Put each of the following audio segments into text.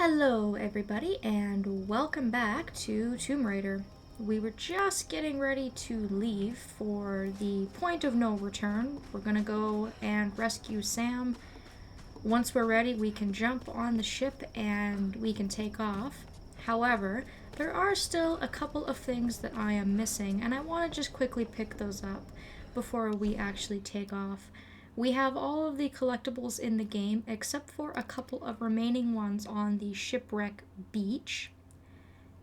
Hello everybody and welcome back to Tomb Raider. We were just getting ready to leave for the point of no return. We're gonna go and rescue Sam. Once we're ready, we can jump on the ship and we can take off. However, there are still a couple of things that I am missing, and I want to just quickly pick those up before we actually take off. We have all of the collectibles in the game except for a couple of remaining ones on the shipwreck beach.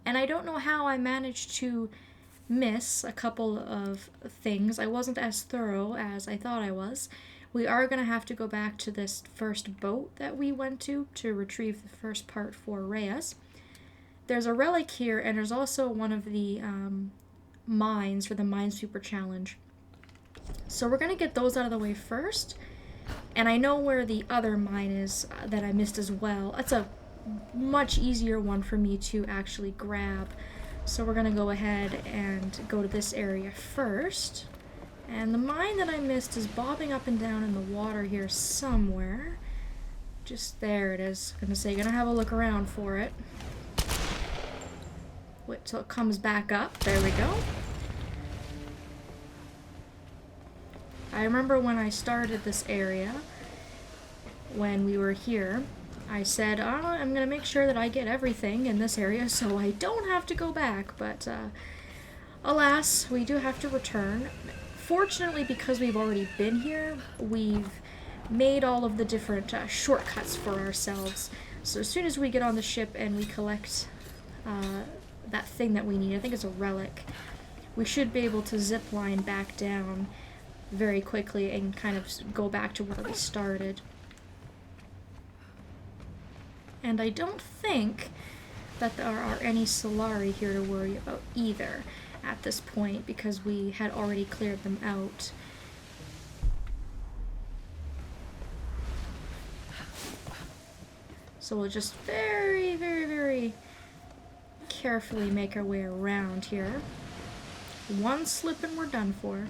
And I don't know how I managed to miss a couple of things. I wasn't as thorough as I thought I was. We are going to have to go back to this first boat that we went to retrieve the first part for Reyes. There's a relic here, and there's also one of the mines for the Minesweeper Challenge. So we're going to get those out of the way first. And I know where the other mine is that I missed as well. That's a much easier one for me to actually grab. So we're going to go ahead and go to this area first. And the mine that I missed is bobbing up and down in the water here somewhere. Just there it is. I'm going to have a look around for it. Wait till it comes back up. There we go. I remember when I started this area, when we were here, I said, I'm going to make sure that I get everything in this area so I don't have to go back. But alas, we do have to return. Fortunately, because we've already been here, we've made all of the different shortcuts for ourselves. So as soon as we get on the ship and we collect that thing that we need, I think it's a relic, we should be able to zip line back down very quickly and kind of go back to where we started. And I don't think that there are any Solari here to worry about either at this point, because we had already cleared them out. So we'll just very, very, very carefully make our way around here. One slip and we're done for.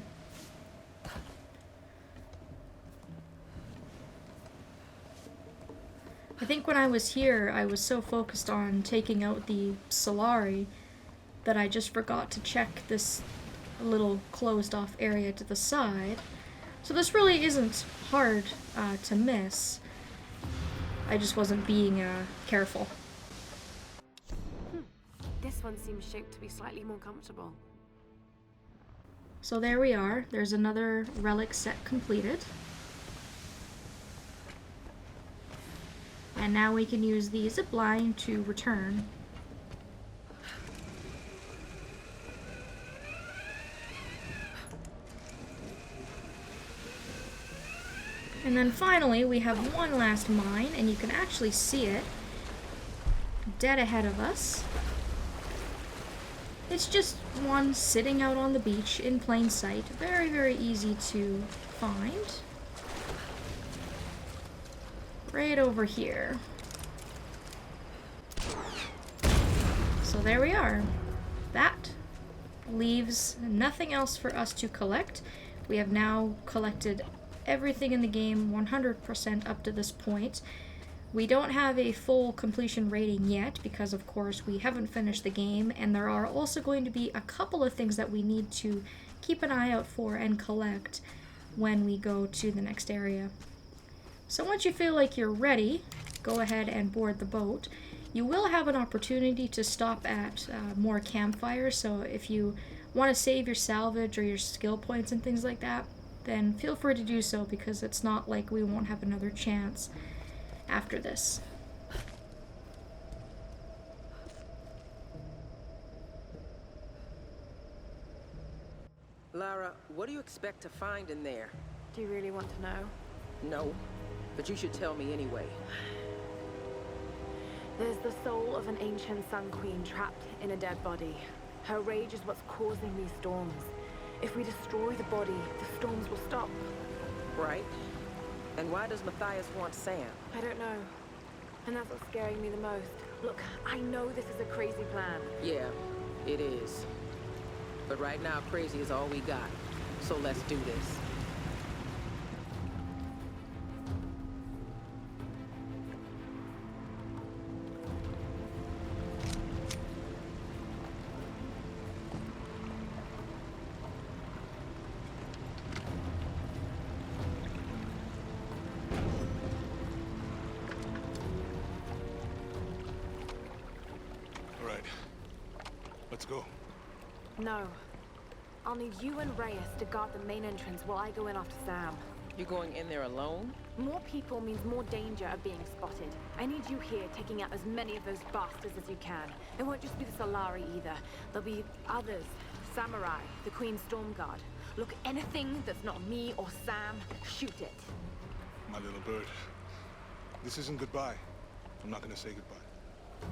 I think when I was here, I was so focused on taking out the Solari that I just forgot to check this little closed off area to the side. So this really isn't hard to miss. I just wasn't being careful. This one seems shaped to be slightly more comfortable. So there we are. There's another relic set completed. And now we can use the zip line to return. And then finally we have one last mine, and you can actually see it dead ahead of us. It's just one sitting out on the beach in plain sight. Very, very easy to find. Right over here. So there we are. That leaves nothing else for us to collect. We have now collected everything in the game 100% up to this point. We don't have a full completion rating yet because, of course, we haven't finished the game, and there are also going to be a couple of things that we need to keep an eye out for and collect when we go to the next area. So once you feel like you're ready, go ahead and board the boat. You will have an opportunity to stop at more campfires, so if you want to save your salvage or your skill points and things like that, then feel free to do so, because it's not like we won't have another chance after this. Lara, what do you expect to find in there? Do you really want to know? No, but you should tell me anyway. There's the soul of an ancient Sun Queen trapped in a dead body. Her rage is what's causing these storms. If we destroy the body, the storms will stop. Right? And why does Mathius want Sam? I don't know. And that's what's scaring me the most. Look, I know this is a crazy plan. Yeah, it is. But right now, crazy is all we got. So let's do this. right. Let's go. No. I'll need you and Reyes to guard the main entrance while I go in after Sam. You going in there alone? More people means more danger of being spotted. I need you here taking out as many of those bastards as you can. It won't just be the Solari either. There'll be others. Samurai, the Queen's Storm Guard. Look, anything that's not me or Sam, shoot it. My little bird. This isn't goodbye. I'm not gonna say goodbye.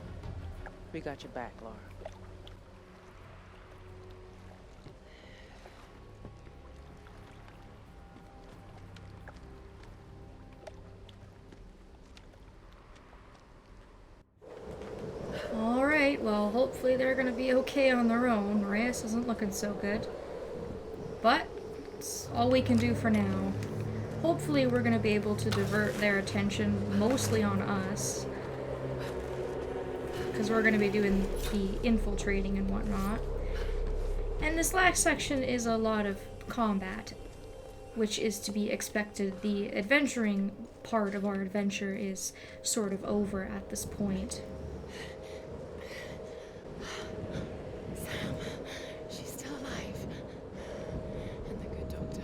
We got your back, Laura. Alright, well, hopefully they're gonna be okay on their own. Reyes isn't looking so good. But, it's all we can do for now. Hopefully we're gonna be able to divert their attention mostly on us. Because we're gonna be doing the infiltrating and whatnot. And this last section is a lot of combat, which is to be expected. The adventuring part of our adventure is sort of over at this point. She's still alive. And the good doctor.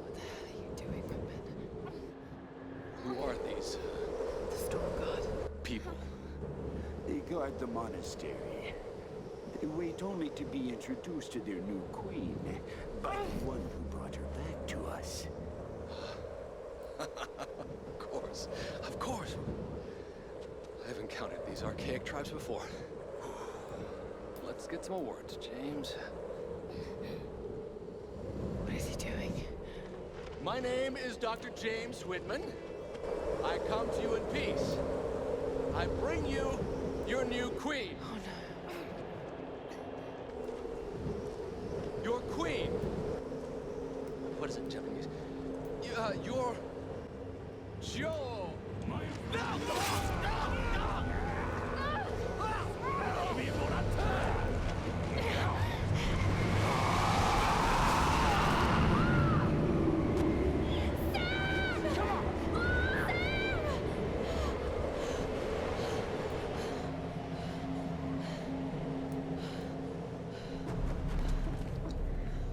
What the hell are you doing, Whitman? Who are these The Storm God. people? They guard the monastery. They wait only to be introduced to their new queen by the one who brought her back to us. Of course. Of course. I've encountered these archaic tribes before. Let's get some more words, James. What is he doing? My name is Dr. James Whitman. I come to you in peace. I bring you your new queen. Oh no. Your queen. What is it, Japanese? Your Joe.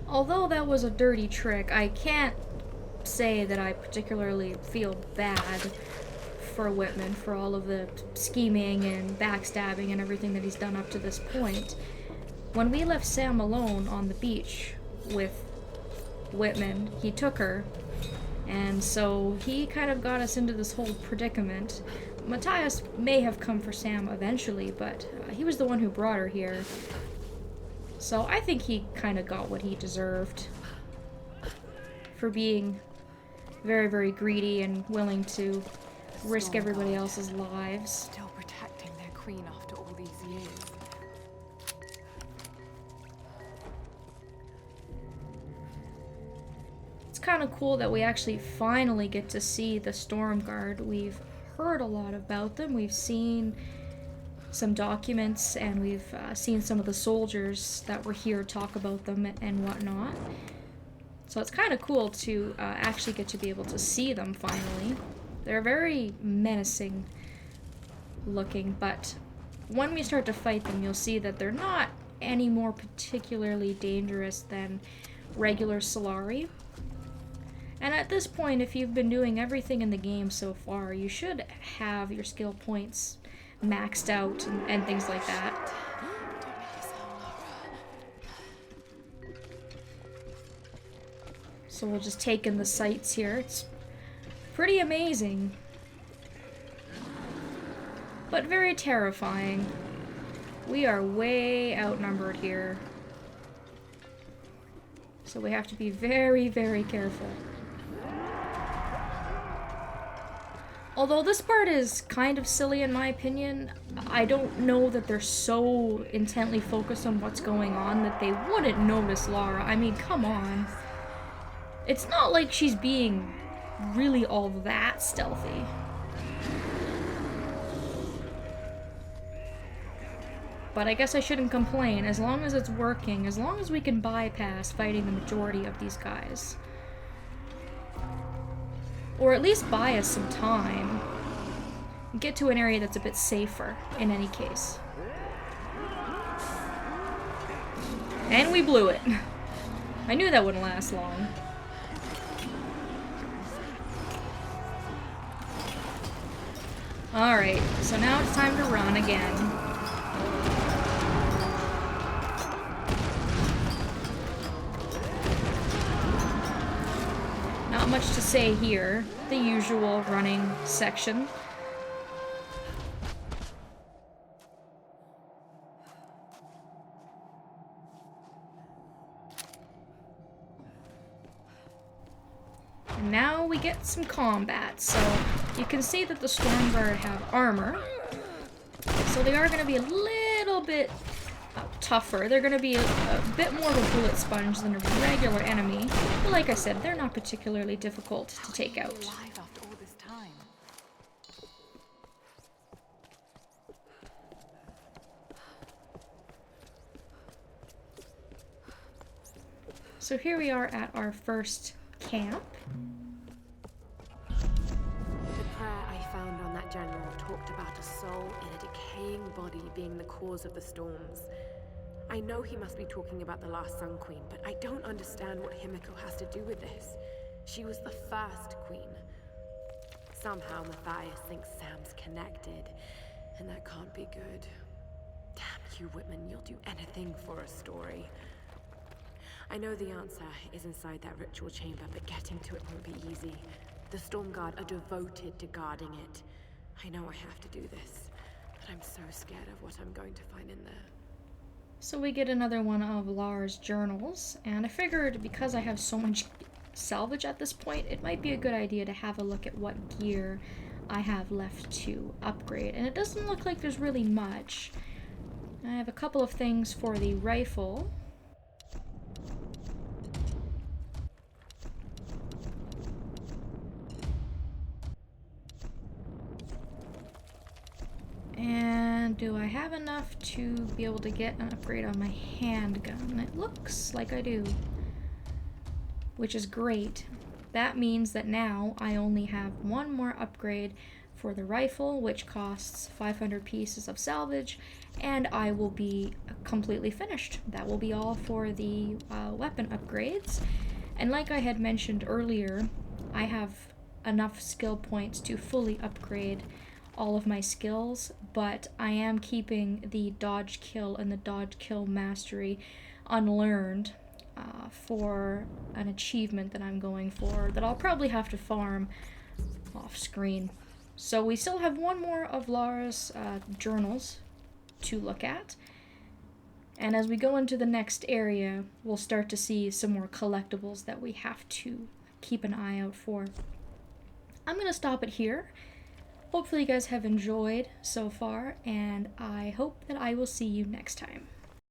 Although that was a dirty trick, I can't say that I particularly feel bad for Whitman for all of the scheming and backstabbing and everything that he's done up to this point. When we left Sam alone on the beach with Whitman, he took her, and so he kind of got us into this whole predicament. Mathius may have come for Sam eventually, but he was the one who brought her here. So I think he kind of got what he deserved for being very, very greedy and willing to risk everybody else's lives. Still protecting their queen after all these years. It's kind of cool that we actually finally get to see the Storm Guard. We've heard a lot about them. We've seen some documents, and we've seen some of the soldiers that were here talk about them and whatnot. So it's kind of cool to actually get to be able to see them finally. They're very menacing looking, but when we start to fight them, you'll see that they're not any more particularly dangerous than regular Solari. And at this point, if you've been doing everything in the game so far, you should have your skill points maxed out and things like that. Don't make a sound, Laura. So we'll just take in the sights here. It's pretty amazing, but very terrifying. We are way outnumbered here, so we have to be very, very careful. Although this part is kind of silly in my opinion, I don't know that they're so intently focused on what's going on that they wouldn't notice Laura. I mean, come on. It's not like she's being really all that stealthy. But I guess I shouldn't complain, as long as it's working, as long as we can bypass fighting the majority of these guys. Or at least buy us some time. get to an area that's a bit safer in any case. And we blew it. I knew that wouldn't last long. Alright, so now it's time to run again. Not much to say here. The usual running section. And now we get some combat. So you can see that the Stormguard have armor. So they are going to be a little bit tougher. They're going to be a bit more of a bullet sponge than a regular enemy. But like I said, they're not particularly difficult to take out. Alive after all this time. So here we are at our first camp. The prayer I found on that general talked about a soul in a decaying body being the cause of the storms. I know he must be talking about the last Sun Queen, but I don't understand what Himiko has to do with this. She was the first queen. Somehow Mathius thinks Sam's connected, and that can't be good. Damn you, Whitman, you'll do anything for a story. I know the answer is inside that ritual chamber, but getting to it won't be easy. The Stormguard are devoted to guarding it. I know I have to do this, but I'm so scared of what I'm going to find in there. So we get another one of Lara's journals, and I figured because I have so much salvage at this point, it might be a good idea to have a look at what gear I have left to upgrade. And it doesn't look like there's really much. I have a couple of things for the rifle. And do I have enough to be able to get an upgrade on my handgun? It looks like I do. Which is great. That means that now I only have one more upgrade for the rifle, which costs 500 pieces of salvage, and I will be completely finished. That will be all for the weapon upgrades. And like I had mentioned earlier, I have enough skill points to fully upgrade all of my skills, but I am keeping the dodge kill and the dodge kill mastery unlearned for an achievement that I'm going for that I'll probably have to farm off screen. So we still have one more of Lara's journals to look at, and as we go into the next area, we'll start to see some more collectibles that we have to keep an eye out for. I'm gonna stop it here. Hopefully you guys have enjoyed so far, and I hope that I will see you next time.